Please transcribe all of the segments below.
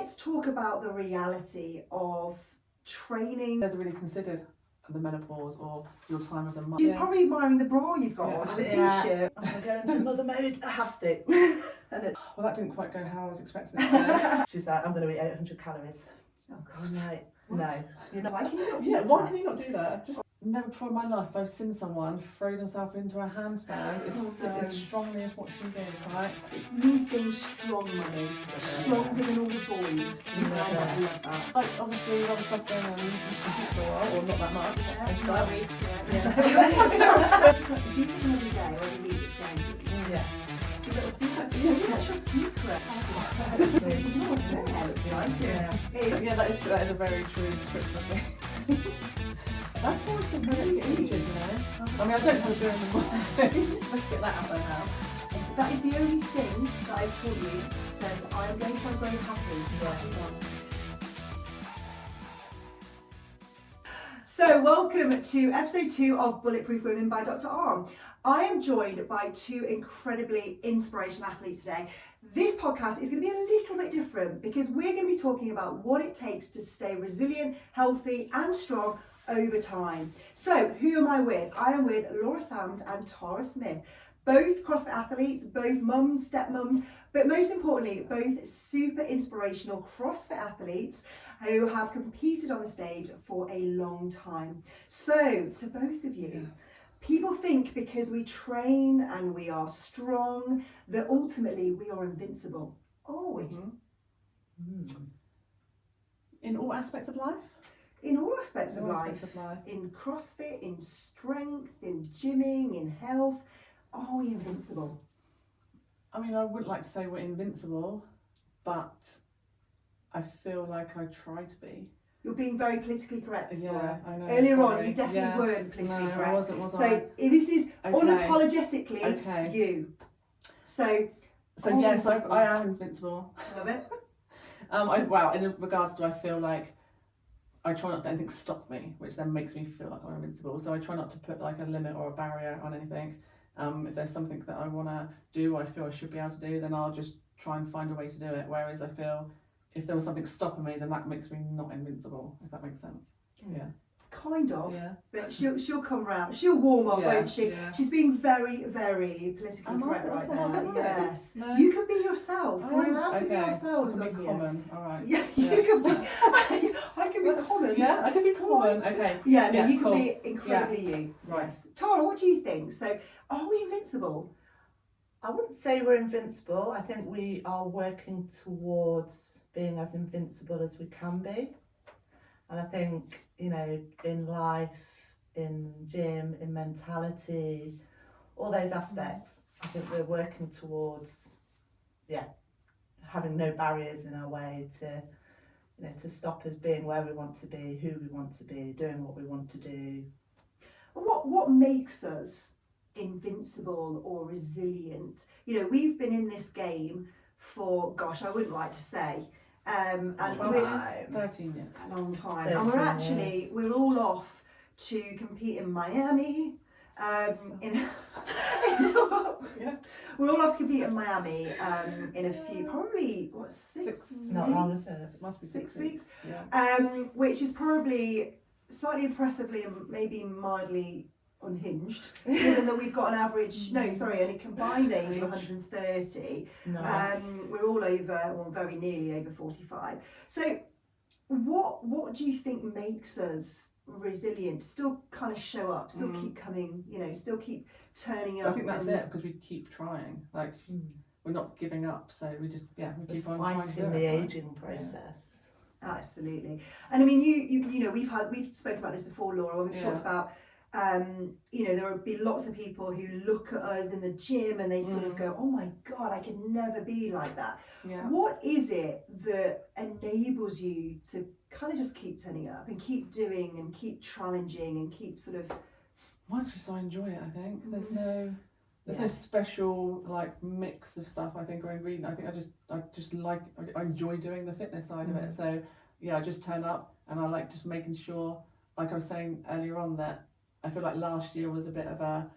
let's talk about the reality of training. Never really considered the menopause or your time of the month. She's probably admiring the bra you've got on and the t-shirt. I'm going to go into mother mode. I have to. Well, that didn't quite go how I was expecting it to. She's like, I'm going to eat 800 calories. Oh I'm God. like, no. You know, why can you not do Yeah, that? why can you not do that? Just never before in my life have I seen someone throw themselves into a handstand as strongly as what she did, right? It means being strong, Mummy. Stronger than all the boys. I love that. Like, obviously, a lot of stuff going on in for a while, or not that much. Do something every day or every week it's going. Yeah. Do a little secret. Maybe that's your secret. Yeah, that is a very true description of me. That's why it's been very injured, you know. I mean, I don't have a doing the morning. Let's get that out there now. That is the only thing that I've taught you, then I am going to have very happy. So welcome to episode 2 of Bulletproof Women by Dr. Arm. I am joined by 2 incredibly inspirational athletes today. This podcast is going to be a little bit different because we're going to be talking about what it takes to stay resilient, healthy and strong over time. So who am I with? I am with Laura Sams and Tara Smith, both CrossFit athletes, both mums, stepmums, but most importantly, both super inspirational CrossFit athletes who have competed on the stage for a long time. So to both of you, people think because we train and we are strong that ultimately we are invincible. Are we? In all aspects of life? In all aspects of In all life. aspects of life. In CrossFit, in strength, in gymming, in health, are we invincible? I mean, I wouldn't like to say we're invincible, but I feel like I try to be. You're being very politically correct, Laura. I know. Earlier on, sorry. you definitely weren't politically correct. I wasn't, was so I? This is Okay. unapologetically you. So yes, I am invincible. Love it. In regards to, I feel like I try not to let anything stop me, which then makes me feel like I'm invincible. So I try not to put like a limit or a barrier on anything. If there's something that I want to do, I feel I should be able to do, then I'll just try and find a way to do it. Whereas I feel if there was something stopping me, then that makes me not invincible, if that makes sense. Yeah. Kind of. Yeah. But she'll come round. She'll warm up, won't she? Yeah. She's being very, very politically correct right now. Yes. No. You can be yourself. We're allowed to be Okay. ourselves I on can be here. common. All right. Yeah, you can be. I can be common. Yeah, I can be common. Okay. Yeah, no, you can cool. be incredibly you. Yes. Tara, what do you think? So, are we invincible? I wouldn't say we're invincible. I think we are working towards being as invincible as we can be. And I think, you know, in life, in gym, in mentality, all those aspects, I think we're working towards, having no barriers in our way to, you know, to stop us being where we want to be, who we want to be, doing what we want to do. What makes us invincible or resilient? You know, we've been in this game for, gosh, I wouldn't like to say, and 13 years. a long time. 13 And we're all off to compete in Miami. We're all off to compete in Miami in a few, probably, 6 weeks? Not long, is it? It must be 6 weeks. Yeah. Which is probably slightly impressively and maybe mildly unhinged, given that we've got an average, only combined age of 130. Nice. We're all over, or very nearly over 45. So what do you think makes us resilient? Still kind of show up, still keep coming, still keep turning up. I think that's it, because we keep trying. Like, we're not giving up, so we just, we keep on trying to do fighting the it. ageing process. Absolutely. And I mean, you know, we've spoken about this before, Laura, when we've talked about, there will be lots of people who look at us in the gym and they sort of go, oh my God, I can never be like that. Yeah. What is it that enables you to kind of just keep turning up and keep doing and keep challenging and keep sort of... Mine's just I enjoy it, I think. There's no special like mix of stuff, I think, or ingredient. I think I enjoy doing the fitness side of it. So I just turn up and I like just making sure, like I was saying earlier on, that I feel like last year was a bit of a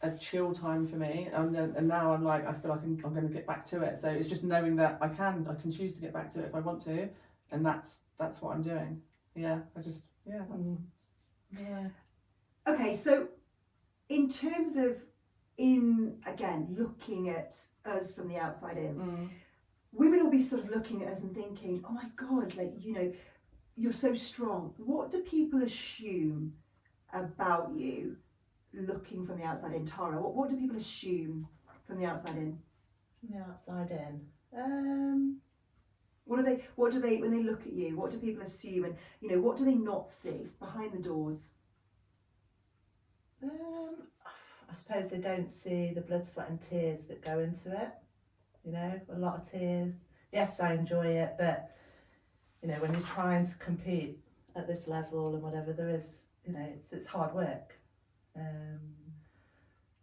a chill time for me, and now I'm like, I feel like I'm going to get back to it. So it's just knowing that I can choose to get back to it if I want to, and that's what I'm doing. Yeah, that's yeah. Okay, so in terms of looking at us from the outside in, women will be sort of looking at us and thinking, oh my God, like, you know, you're so strong. What do people assume about you looking from the outside in? Tara, what do people assume from the outside in? From the outside in? What do they, when they look at you, what do people assume, and, you know, what do they not see behind the doors? I suppose they don't see the blood, sweat and tears that go into it. You know, a lot of tears. Yes, I enjoy it, but, you know, when you're trying to compete at this level and whatever, there is, you know, it's hard work.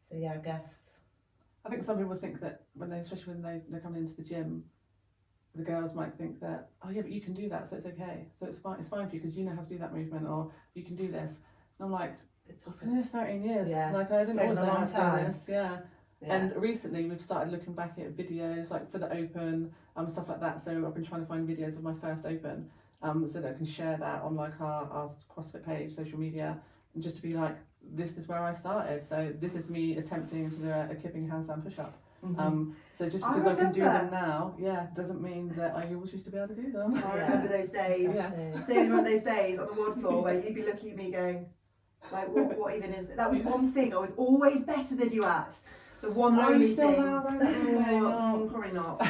So yeah, I guess. I think some people think that especially when they're coming into the gym, the girls might think that, oh yeah, but you can do that, so it's okay. So it's fine for you because you know how to do that movement, or you can do this. And I'm like, I've been here 13 years. Yeah, like I didn't always know how to do this. Yeah. And recently we've started looking back at videos like for the open, stuff like that. So I've been trying to find videos of my first open, so that I can share that on like our CrossFit page, social media, and just to be like, this is where I started. So this is me attempting to do a kipping handstand push-up. So just because I can do them now, doesn't mean that I always used to be able to do them. I remember those days. So remember those days on the ward floor where you'd be looking at me going, like, what even is it? That was one thing I was always better than you at. The one lonely still thing. Now, probably not.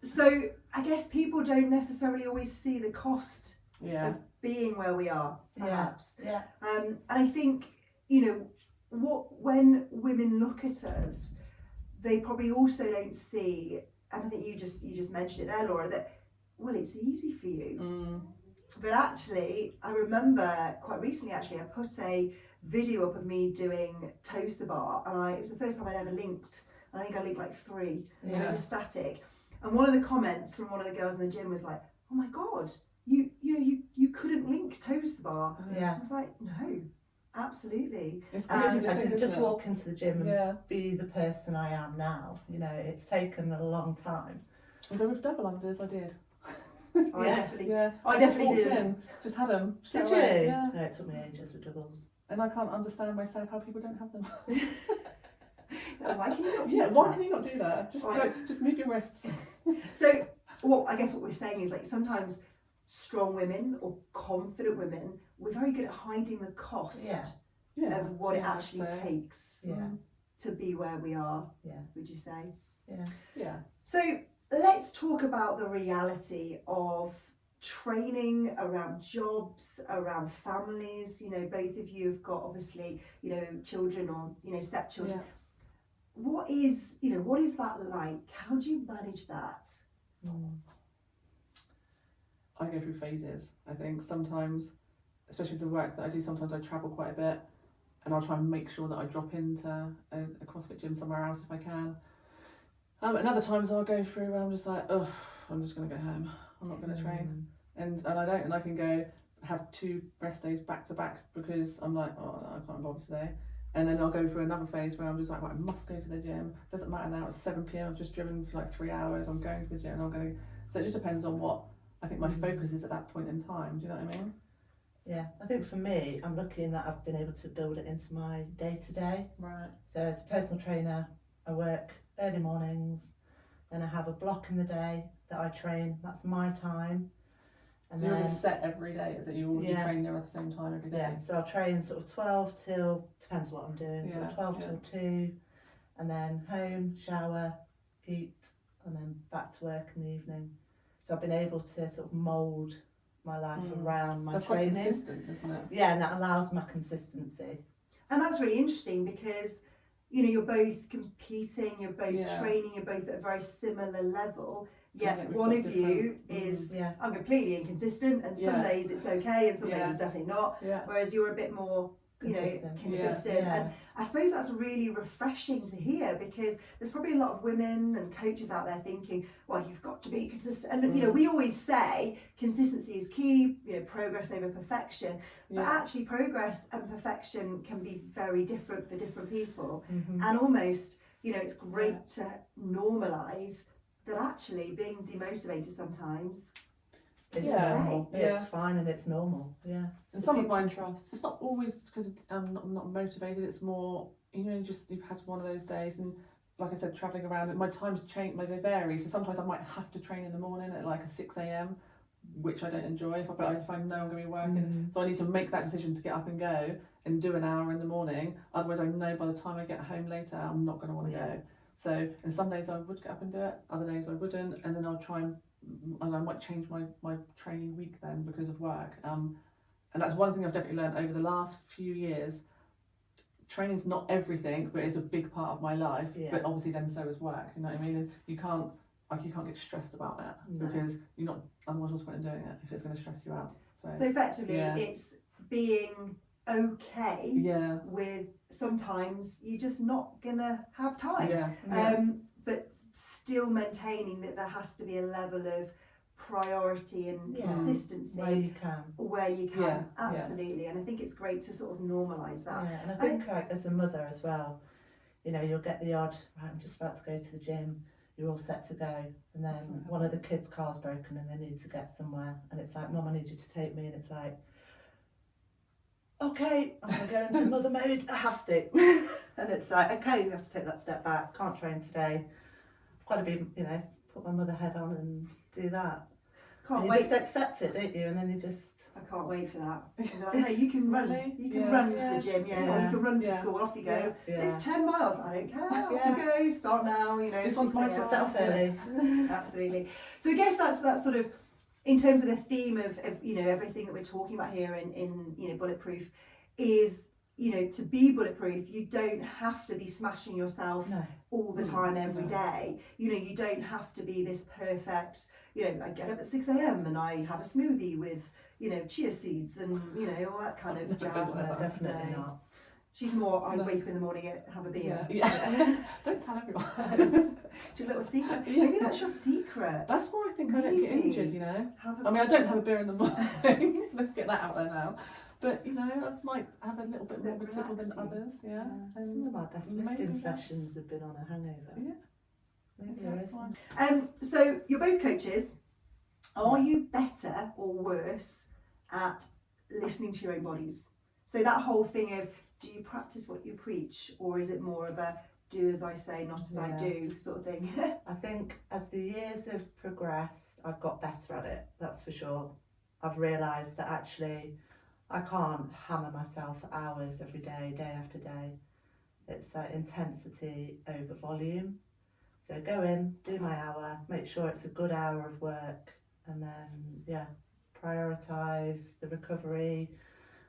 So I guess people don't necessarily always see the cost of being where we are, perhaps. Yeah. And I think, you know, when women look at us, they probably also don't see, and I think you just mentioned it there, Laura, that, well, it's easy for you. But actually, I remember quite recently, I put a video up of me doing toaster bar, and it was the first time I'd ever linked. I think I linked like 3, and it was a static. And one of the comments from one of the girls in the gym was like, "Oh my God, you couldn't link toaster bar." Yeah. I was like, no, absolutely. I didn't just walk into the gym and be the person I am now. You know, it's taken a long time. Although with double unders, I did. I definitely walked did. in, just had them. Did you? Yeah. No, it took me ages with doubles. And I can't understand myself how people don't have them. Why can you not do that? Why can you not do that? Just move your wrists. So, I guess what we're saying is, like, sometimes strong women or confident women, we're very good at hiding the cost of what it actually takes to be where we are. Yeah. Would you say? Yeah. So let's talk about the reality of training around jobs, around families. You know, both of you have got, obviously, you know, children or, you know, stepchildren. Yeah. What is that like? How do you manage that? I go through phases. I think sometimes, especially with the work that I do, sometimes I travel quite a bit, and I'll try and make sure that I drop into a CrossFit gym somewhere else if I can. And other times I'll go through where I'm just like, oh, I'm just going to go home. I'm not going to train. And I don't, and I can go have 2 rest days back to back because I'm like, oh, no, I can't bother today. And then I'll go through another phase where I'm just like, right, I must go to the gym. Doesn't matter now, it's 7 p.m. I've just driven for like 3 hours. I'm going to the gym and I'm going. So it just depends on what I think my focus is at that point in time. Do you know what I mean? Yeah, I think for me, I'm lucky in that I've been able to build it into my day-to-day. Right. So as a personal trainer, I work early mornings, then I have a block in the day that I train. That's my time. And so you're just set every day, is it? You all train there at the same time every day? Yeah, so I'll train sort of 12 till, depends what I'm doing, so 12 till 2, and then home, shower, eat, and then back to work in the evening. So I've been able to sort of mould my life around my training. That's quite consistent, isn't it? Yeah, and that allows my consistency. And that's really interesting because, you know, you're both competing, you're both training, you're both at a very similar level. Yet one of you is, I'm completely inconsistent, and some days it's okay and some days it's definitely not. Yeah. Whereas you're a bit more consistent. Yeah. And I suppose that's really refreshing to hear, because there's probably a lot of women and coaches out there thinking, well, you've got to be consistent. And we always say consistency is key, progress over perfection. But actually progress and perfection can be very different for different people. And almost, it's great to normalise that actually being demotivated sometimes it's okay. normal. It's fine and it's normal. Yeah. And some of mine, it's not always because I'm not motivated. It's more, you've had one of those days, and like I said, travelling around, and my times change, they vary. So sometimes I might have to train in the morning at like a 6 a.m, which I don't enjoy if I know I'm going to be working. So I need to make that decision to get up and go and do an hour in the morning. Otherwise, I know by the time I get home later, I'm not going to want to go. So, and some days I would get up and do it, other days I wouldn't, and then I'll try and I might change my training week then because of work. And that's one thing I've definitely learned over the last few years. Training's not everything, but it's a big part of my life. But obviously, then so is work. You know what I mean? And you can't get stressed about it because you're not. Otherwise, what's the point in doing it if it's going to stress you out? So effectively, it's being okay with sometimes you're just not gonna have time. But still maintaining that there has to be a level of priority and consistency where you can. Absolutely. And I think it's great to sort of normalise that. And I think like as a mother as well, you'll get the odd, right, I'm just about to go to the gym, you're all set to go, and then one of the kids' car's broken and they need to get somewhere, and it's like, Mum, I need you to take me, and it's like, okay, I'm going to go into mother mode, I have to. And it's like, okay, you have to take that step back, can't train today, I've got to be, put my mother head on and do that. Can't and wait. You just accept it, don't you? And then you just... I can't wait for that. No, you can run. Really? You can run to the gym, or you can run to school, off you go. It's 10 miles, I don't care, off you go, start now, This one's mine to set off early. Absolutely. So I guess that's sort of, in terms of the theme of everything that we're talking about here in Bulletproof is, to be bulletproof, you don't have to be smashing yourself all the time every day. You don't have to be this perfect, I get up at 6 a.m. and I have a smoothie with, chia seeds and, all that kind of jazz. Definitely not. She's more, I wake up in the morning and have a beer. Don't tell everyone. It's your little secret. Maybe that's your secret. That's why I think I don't get injured, I don't have a beer in the morning. Let's get that out there now. But, I might have a little bit more visible than others, And some of my best lifting sessions have been on a hangover. Maybe there is. So you're both coaches. Are you better or worse at listening to your own bodies? So that whole thing of, do you practice what you preach, or is it more of a do as I say, not as I do sort of thing? I think as the years have progressed, I've got better at it, that's for sure. I've realised that actually I can't hammer myself for hours every day, day after day. It's intensity over volume. So go in, do my hour, make sure it's a good hour of work, and then prioritise the recovery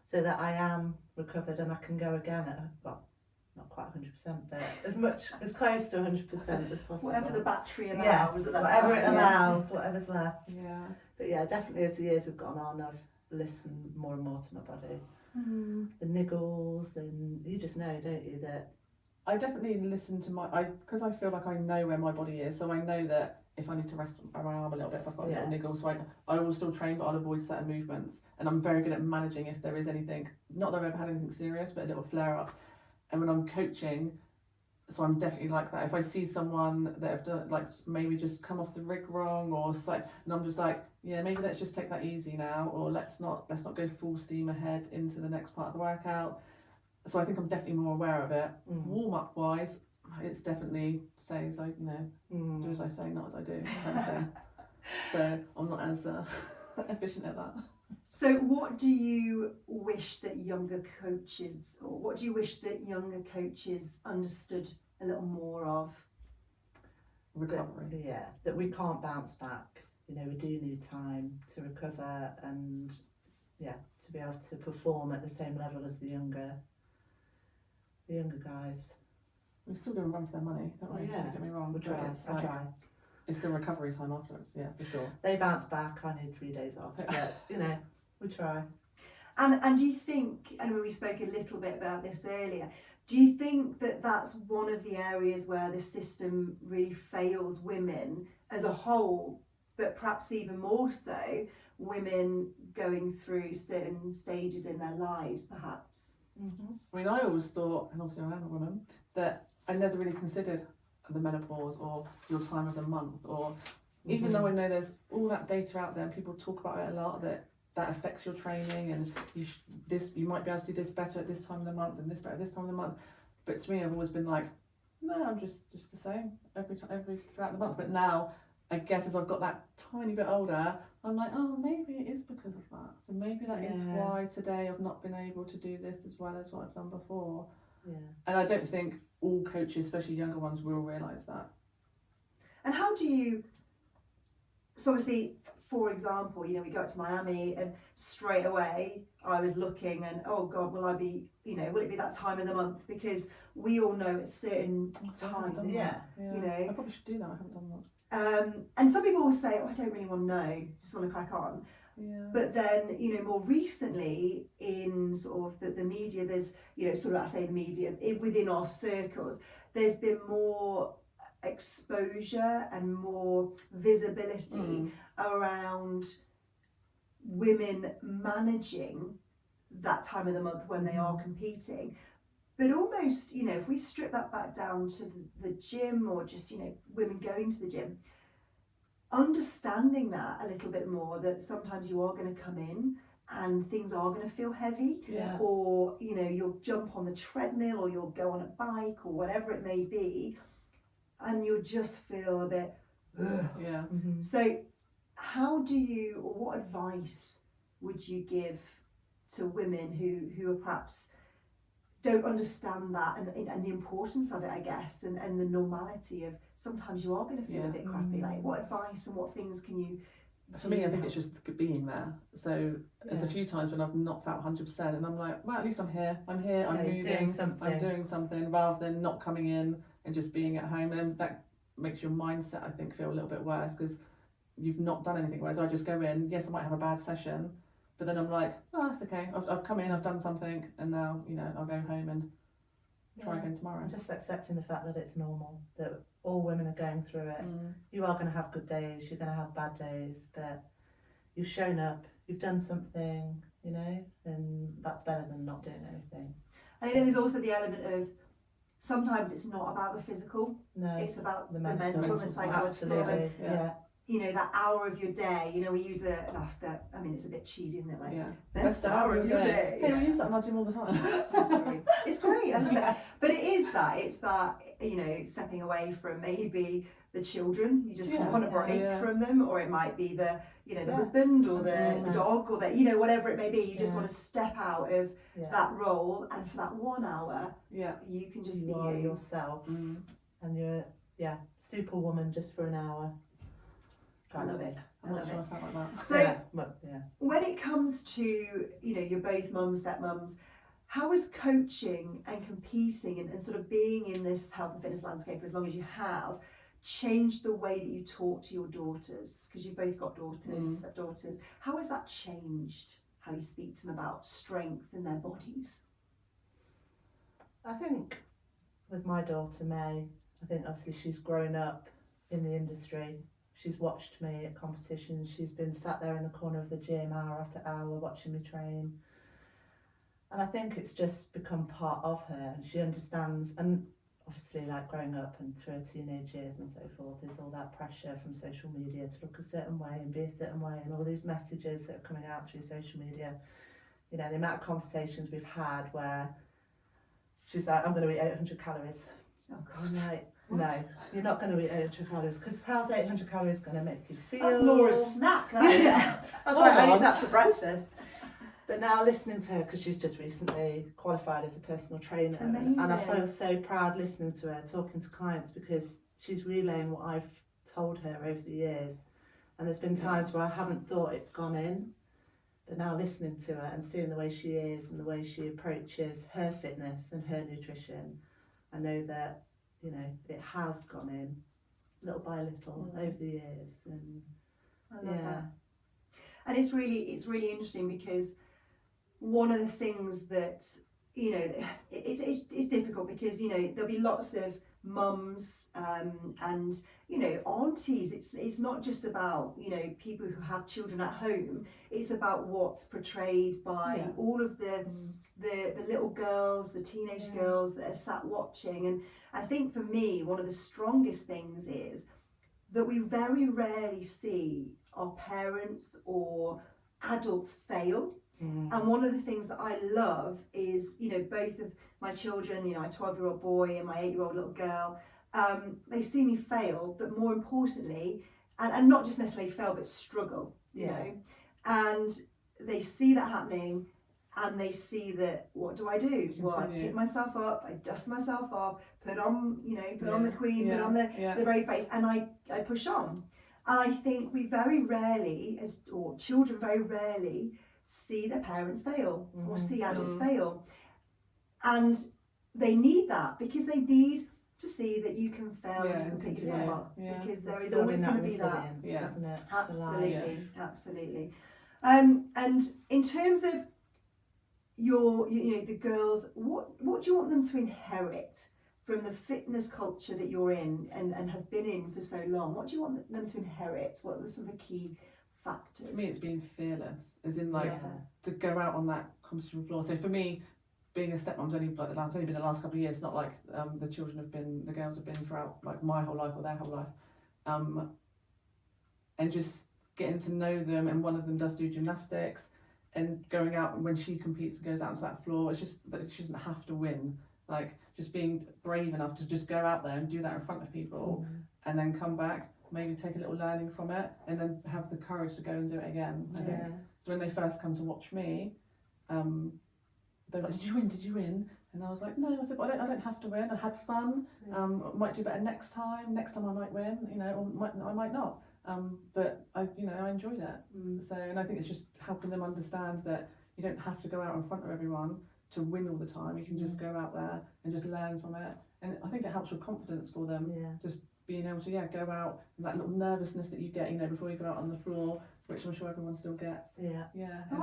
so that I am recovered and I can go again at, not quite 100%, but as close to 100% as possible. Whatever the battery allows. Whatever it allows, whatever's left. Yeah. But definitely as the years have gone on, I've listened more and more to my body. The niggles, and you just know, don't you, that I definitely listen to because I feel like I know where my body is, so I know that if I need to rest my arm a little bit, if I've got a little niggle, so I will still train, but I'll avoid certain movements, and I'm very good at managing if there is anything, not that I've ever had anything serious, but a little flare up. And when I'm coaching, so I'm definitely like that. If I see someone that have done, like, maybe just come off the rig wrong, or so, and I'm just like, maybe let's just take that easy now, or let's not go full steam ahead into the next part of the workout. So I think I'm definitely more aware of it. Warm up wise, it's definitely say as I, do as I say, not as I do, kind of thing. So I'm not as efficient at that. So what do you wish that younger coaches understood a little more of? Recovery. That we can't bounce back. We do need time to recover and to be able to perform at the same level as the younger guys. We're still going to run for their money, don't we? Don't get me wrong. We'll try. I try. It's the recovery time afterwards, for sure. They bounce back. I need 3 days off, but we try. And do you think, and we spoke a little bit about this earlier, do you think that that's one of the areas where the system really fails women as a whole, but perhaps even more so women going through certain stages in their lives, perhaps? Mm-hmm. I mean, I always thought, and obviously I am a woman, that I never really considered the menopause or your time of the month, or even though I know there's all that data out there and people talk about it a lot, that affects your training, and you might be able to do this better at this time of the month and this better at this time of the month. But to me, I've always been like, no, I'm just the same every throughout the month. But now, I guess as I've got that tiny bit older, I'm like, oh, maybe it is because of that. So maybe that is why today I've not been able to do this as well as what I've done before. Yeah. And I don't think all coaches, especially younger ones, will realise that. And how do you, so obviously, for example, we go to Miami and straight away I was looking and, oh God, will it be that time of the month? Because we all know at certain times, Yeah. I probably should do that, I haven't done much. And some people will say, oh, I don't really want to know, just want to crack on. Yeah. But then, more recently in sort of the media, there's, I say the media, within our circles, there's been more exposure and more visibility around women managing that time of the month when they are competing. But almost, if we strip that back down to the gym, or just, women going to the gym, understanding that a little bit more, that sometimes you are going to come in and things are going to feel heavy, or, you'll jump on the treadmill or you'll go on a bike or whatever it may be, and you'll just feel a bit, ugh. Yeah. Mm-hmm. So how do you, or what advice would you give to women who are perhaps don't understand that and the importance of it, I guess, and the normality of sometimes you are going to feel a bit crappy? Like, what advice and what things can you For me, I think it's just being there. So there's a few times when I've not felt 100% and I'm like, well, at least I'm here, I'm moving, I'm doing something, rather than not coming in and just being at home. And that makes your mindset, I think, feel a little bit worse because you've not done anything. Whereas I just go in, yes, I might have a bad session, but then I'm like, oh, that's okay. I've come in, I've done something, and now, I'll go home and try again tomorrow. Just accepting the fact that it's normal, that all women are going through it. You are going to have good days, you're going to have bad days, but you've shown up, you've done something, and that's better than not doing anything. And I think there's also the element of sometimes it's not about the physical, it's about the mental and the psychological. Absolutely, yeah. That hour of your day, we use it's a bit cheesy, isn't it? Like, yeah. Best hour of your day. Hey, we use that in our gym all the time. It's great, I love it. But it's that, stepping away from maybe the children, you just want a break from them, or it might be the husband or the dog or the, whatever it may be, you just want to step out of that role, and for that 1 hour, you can just be yourself, and you're, superwoman just for an hour. I love it. I'm not sure I felt like that. So, when it comes to, you're both mums, stepmums, how has coaching and competing and sort of being in this health and fitness landscape for as long as you have changed the way that you talk to your daughters? Because you've both got daughters. How has that changed how you speak to them about strength in their bodies? I think with my daughter May, I think obviously she's grown up in the industry. She's watched me at competitions. She's been sat there in the corner of the gym hour after hour watching me train. And I think it's just become part of her, and she understands. And obviously, like growing up and through her teenage years and so forth, there's all that pressure from social media to look a certain way and be a certain way, and all these messages that are coming out through social media. The amount of conversations we've had where she's like, I'm going to eat 800 calories. Oh, God. I'm like, no, you're not going to eat 800 calories, because how's 800 calories going to make you feel? That's Laura's snack, that is. I was like, I eat that for breakfast. But now listening to her, because she's just recently qualified as a personal trainer, and I feel so proud listening to her, talking to clients, because she's relaying what I've told her over the years. And there's been times where I haven't thought it's gone in, but now listening to her and seeing the way she is and the way she approaches her fitness and her nutrition, I know that, it has gone in little by little over the years. And I love that. And it's really interesting, because one of the things that, you know, it's difficult because, you know, there'll be lots of mums and, you know, aunties. It's not just about, you know, people who have children at home. It's about what's portrayed by all of the little girls, the teenage girls that are sat watching. And I think for me, one of the strongest things is that we very rarely see our parents or adults fail. And one of the things that I love is, you know, both of my children, you know, my 12-year-old boy and my 8-year-old little girl, they see me fail, but more importantly, and not just necessarily fail, but struggle, you know, and they see that happening, and they see that, what do I do? Well, I pick myself up, I dust myself off, put on, you know, put on the queen, put on the brave face, and I push on. And I think we very rarely, or children very rarely, see their parents fail or see adults fail. And they need that, because they need to see that you can fail and you can pick yourself up, because there is always going to be that, isn't it? Absolutely. And in terms of your, you know, the girls, what do you want them to inherit from the fitness culture that you're in and have been in for so long? What do you want them to inherit? What are some of the key factors? For me, it's being fearless, as in like to go out on that competition floor. So for me, being a stepmom's only been the last couple of years. It's not like the girls have been throughout like my whole life or their whole life. And just getting to know them, and one of them does do gymnastics, and going out, and when she competes and goes out onto that floor, it's just that she doesn't have to win. Like just being brave enough to just go out there and do that in front of people, and then come back, maybe take a little learning from it, and then have the courage to go and do it again. I think. So when they first come to watch me, they're like, did you win? And I was like, no. I said, well, I don't have to win. I had fun. I might do better next time I might win, you know, or I might not. But I enjoyed it. So, and I think it's just helping them understand that you don't have to go out in front of everyone to win all the time. You can just go out there and just learn from it. And I think it helps with confidence for them. Just being able to go out, and that little nervousness that you get, you know, before you go out on the floor, which I'm sure everyone still gets. And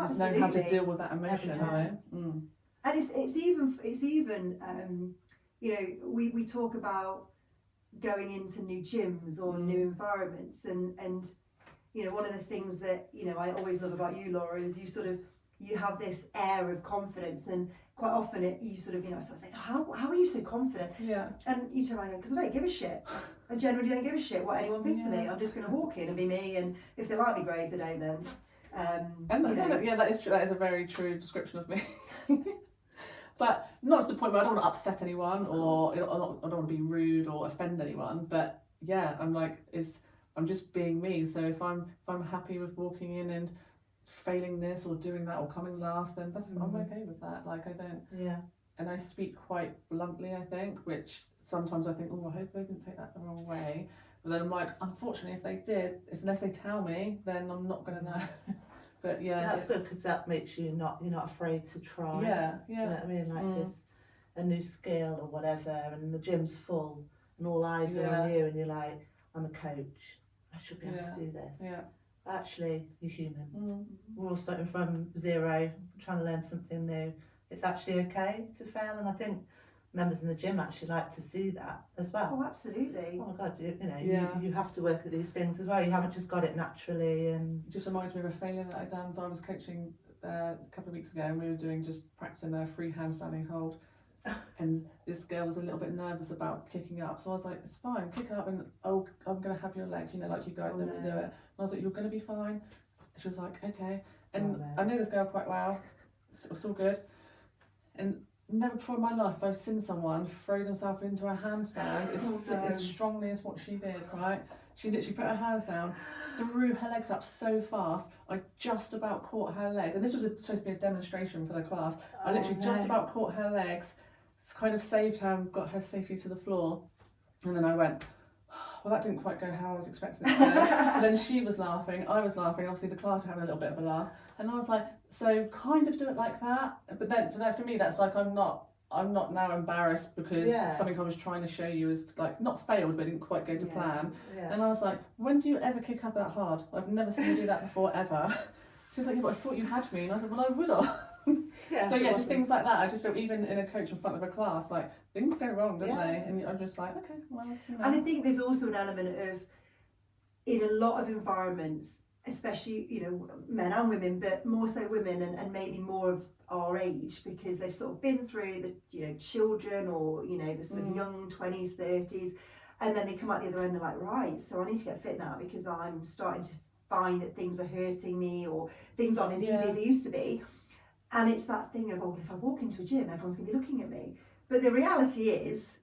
just know how to deal with that emotion, you know. And it's even you know, we talk about going into new gyms or new environments, and you know, one of the things that, you know, I always love about you, Laura, is you have this air of confidence, and quite often you sort of, you know, start saying, how are you so confident? And you turn around and go, because I don't give a shit. I generally don't give a shit what anyone thinks of me. I'm just going to walk in and be me, and if they like me, great. If they don't, then that is true. That is a very true description of me. But not to the point where I don't want to upset anyone, or I don't want to be rude or offend anyone. But yeah, I'm just being me. So if I'm happy with walking in and failing this or doing that or coming last, then I'm okay with that. Like I don't. And I speak quite bluntly, I think, which sometimes I think, oh, I hope they didn't take that the wrong way. But then I'm like, unfortunately, if they did, unless they tell me, then I'm not going to know. But that's good, because that makes you're not afraid to try. Do you know what I mean? Like this, a new skill or whatever, and the gym's full, and all eyes are on you, and you're like, I'm a coach, I should be able to do this. But actually, you're human. We're all starting from zero, trying to learn something new. It's actually okay to fail, and I think members in the gym actually like to see that as well. Oh, absolutely. Oh my God, you know, you have to work at these things as well. You haven't just got it naturally. And it just reminds me of a failure that I'd done. So I was coaching a couple of weeks ago, and we were practicing a free handstanding hold. And this girl was a little bit nervous about kicking up. So I was like, it's fine, kick up, and I'm going to have your legs, you know, like you guide them and do it. And I was like, you're going to be fine. She was like, okay. And I know this girl quite well. It's all good. And never before in my life have I seen someone throw themselves into a handstand as strongly as what she did, right? She literally put her hands down, threw her legs up so fast, I just about caught her leg. And this was supposed to be a demonstration for the class. I literally just about caught her legs, kind of saved her and got her safely to the floor. And then I went, well, that didn't quite go how I was expecting it to go. So then she was laughing, I was laughing, obviously the class were having a little bit of a laugh. And I was like, so kind of do it like that. But then for me, that's like, I'm not now embarrassed because something I was trying to show you is like, not failed, but didn't quite go to plan. And I was like, when do you ever kick up that hard? I've never seen you do that before, ever. She was like, yeah, but I thought you had me. And I said, well, I would have. So yeah, just things like that. I just feel even in a coach in front of a class, like things go wrong, don't they? And I'm just like, okay, well, you know. And I think there's also an element of, in a lot of environments, especially, you know, men and women, but more so women and maybe more of our age, because they've sort of been through the, you know, children or, you know, the sort of young 20s, 30s, and then they come out the other end and they're like, right, so I need to get fit now because I'm starting to find that things are hurting me or things aren't as easy as they used to be. And it's that thing of, oh, well, if I walk into a gym, everyone's going to be looking at me. But the reality is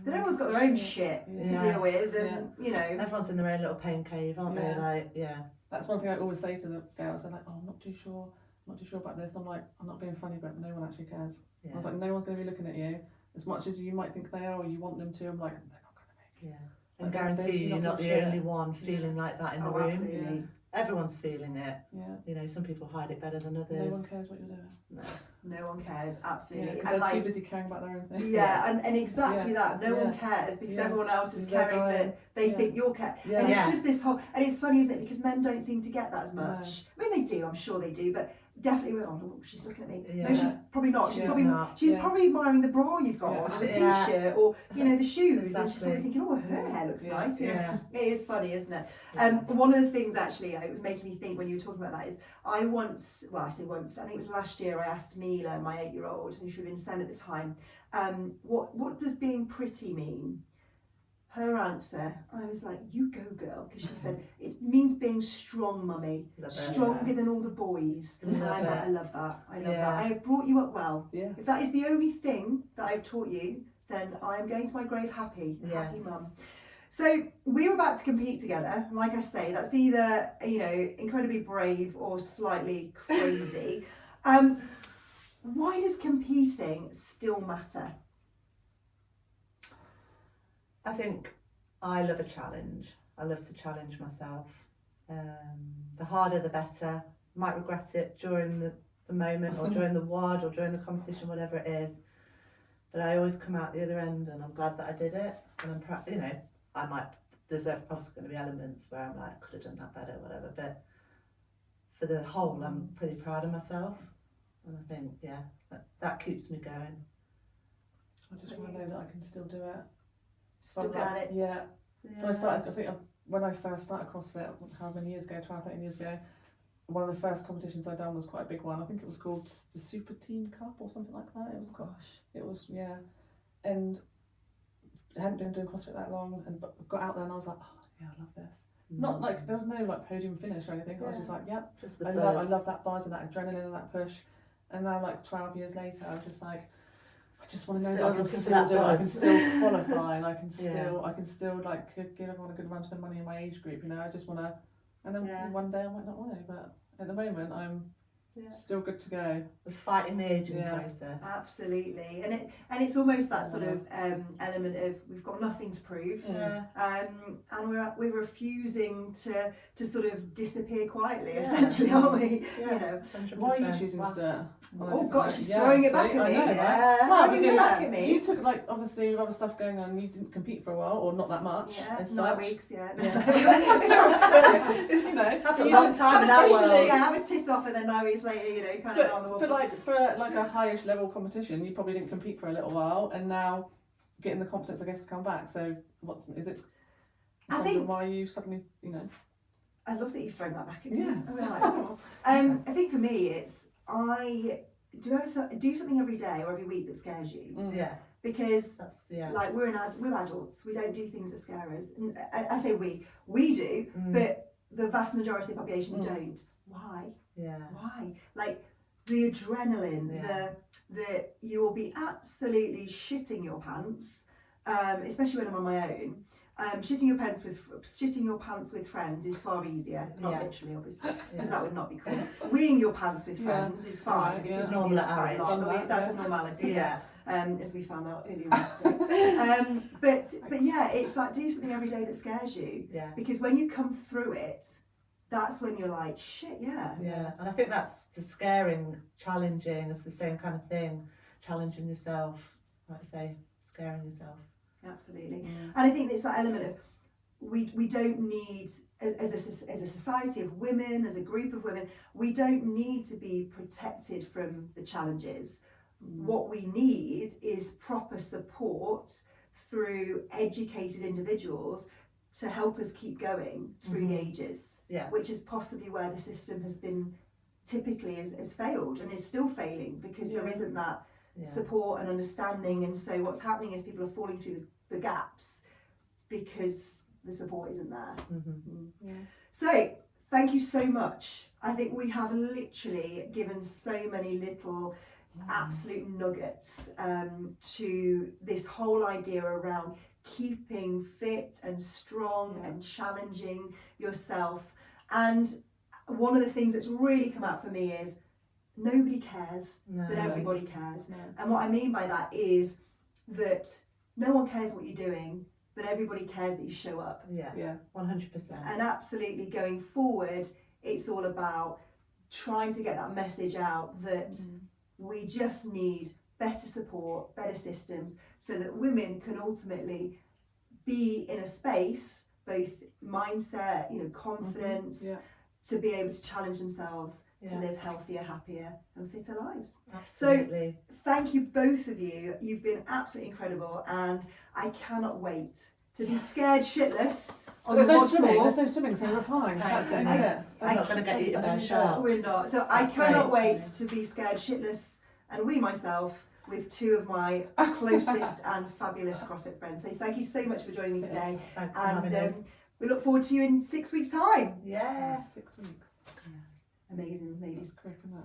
that everyone's got their own shit to deal with, and you know, everyone's in their own little pain cave, aren't they? Like, that's one thing I always say to the girls. They're like, oh, I'm not too sure about this. I'm like, I'm not being funny, but no one actually cares. I was like, no one's going to be looking at you as much as you might think they are or you want them to. I'm like, they're not going to make it. And guarantee you're not the only one feeling like that in the room. Absolutely. Everyone's feeling it. You know, some people hide it better than others. No one cares what you're doing. No one cares, absolutely. Because they're too busy caring about their own thing. And exactly that. No one cares because everyone else is caring that they think you're care. And it's just this whole, and it's funny, isn't it? Because men don't seem to get that as much. I mean, they do, I'm sure they do, but definitely, oh no, she's looking at me. No, she's probably not. She's probably admiring the bra you've got on, or the t-shirt, or you know, the shoes, and she's probably thinking, oh, her hair looks nice. It is funny, isn't it? One of the things actually it was making me think when you were talking about that is I think it was last year, I asked Mila, my 8-year-old, and she would have been 10 at the time, what does being pretty mean? Her answer, I was like, you go girl, because she said, it means being strong, mummy, stronger than all the boys. And I was like, I love that, I have brought you up well. If that is the only thing that I've taught you, then I am going to my grave happy mum. So we're about to compete together. Like I say, that's either, you know, incredibly brave or slightly crazy. Why does competing still matter? I think I love a challenge. I love to challenge myself. The harder the better. Might regret it during the moment or during the WOD or during the competition, whatever it is. But I always come out the other end and I'm glad that I did it. And I'm proud, you know, there's obviously going to be elements where I'm like, I could have done that better, whatever. But for the whole, I'm pretty proud of myself. And I think, that keeps me going. I just want to know that I can still do it. Still got it. So I think when I first started CrossFit, however many years ago, 12, 13 years ago, one of the first competitions I done was quite a big one. I think it was called the Super Team Cup or something like that. And I hadn't been doing CrossFit that long, and got out there and I was like, oh yeah, I love this. Not like there was no like podium finish or anything. I was just like, just the I love that buzz and that adrenaline and that push. And now like 12 years later, I'm just like, I just want to know that I can still do it. I can still qualify, and I can still like give everyone a good run to the money in my age group. You know, I just want to, and then one day I might not want to, but at the moment I'm still good to go. We're fighting the aging process. Absolutely, and it's almost that sort of element of we've got nothing to prove, and we're refusing to sort of disappear quietly, essentially, aren't we? You know, 100%. Why are you choosing to do it? Oh God, she's throwing it back at me. How do you get back at me? You took like obviously with other stuff going on. You didn't compete for a while, or not that much. 9 weeks. You know, that's a long time in our world. Have a tit off, and then 9 weeks later, you know, kind of on the wall. But like for like a highish level competition, you probably didn't compete for a little while, and now getting the confidence, I guess, to come back. So is it? I think why you suddenly, you know. I love that you've thrown that back at me. Yeah. I think for me, it's I do something every day or every week that scares you. Because like we're adults, we don't do things that scare us. And I say we do, but the vast majority of the population don't. Why? Why? Like the adrenaline, the you will be absolutely shitting your pants, especially when I'm on my own. Shitting your pants with friends is far easier, not literally obviously, because that would not be cool. Weeing your pants with friends is fine because we do that quite a lot. That's a normality. As we found out earlier today. But yeah, it's like do something every day that scares you. Because when you come through it, that's when you're like, shit, and I think that's the scaring, challenging. It's the same kind of thing. Challenging yourself, like I say, scaring yourself. Absolutely. And I think it's that element of we don't need, as a society of women, as a group of women, we don't need to be protected from the challenges. What we need is proper support through educated individuals to help us keep going through the ages, which is possibly where the system has been typically has failed and is still failing, because there isn't that support and understanding. And so what's happening is people are falling through the gaps because the support isn't there. So thank you so much. I think we have literally given so many little absolute nuggets to this whole idea around keeping fit and strong and challenging yourself. And one of the things that's really come out for me is nobody cares, but everybody cares. And what I mean by that is that no one cares what you're doing, but everybody cares that you show up. 100%. And absolutely going forward, it's all about trying to get that message out that we just need better support, better systems, so that women can ultimately be in a space, both mindset, confidence, to be able to challenge themselves to live healthier, happier and fitter lives. Absolutely. So thank you both of you. You've been absolutely incredible, and I cannot wait to be scared shitless on There's the no mod swimming, floor. there's no swimming, so we're fine. That's it, I'm not going to get eaten by a shark. We're not. So That's I cannot great. wait to be scared shitless, and we myself, with two of my closest and fabulous CrossFit friends. So thank you so much for joining me today. Thanks for And having us. we look forward to you in 6 weeks' time. Yeah. 6 weeks. Amazing, ladies. That's quick, isn't it?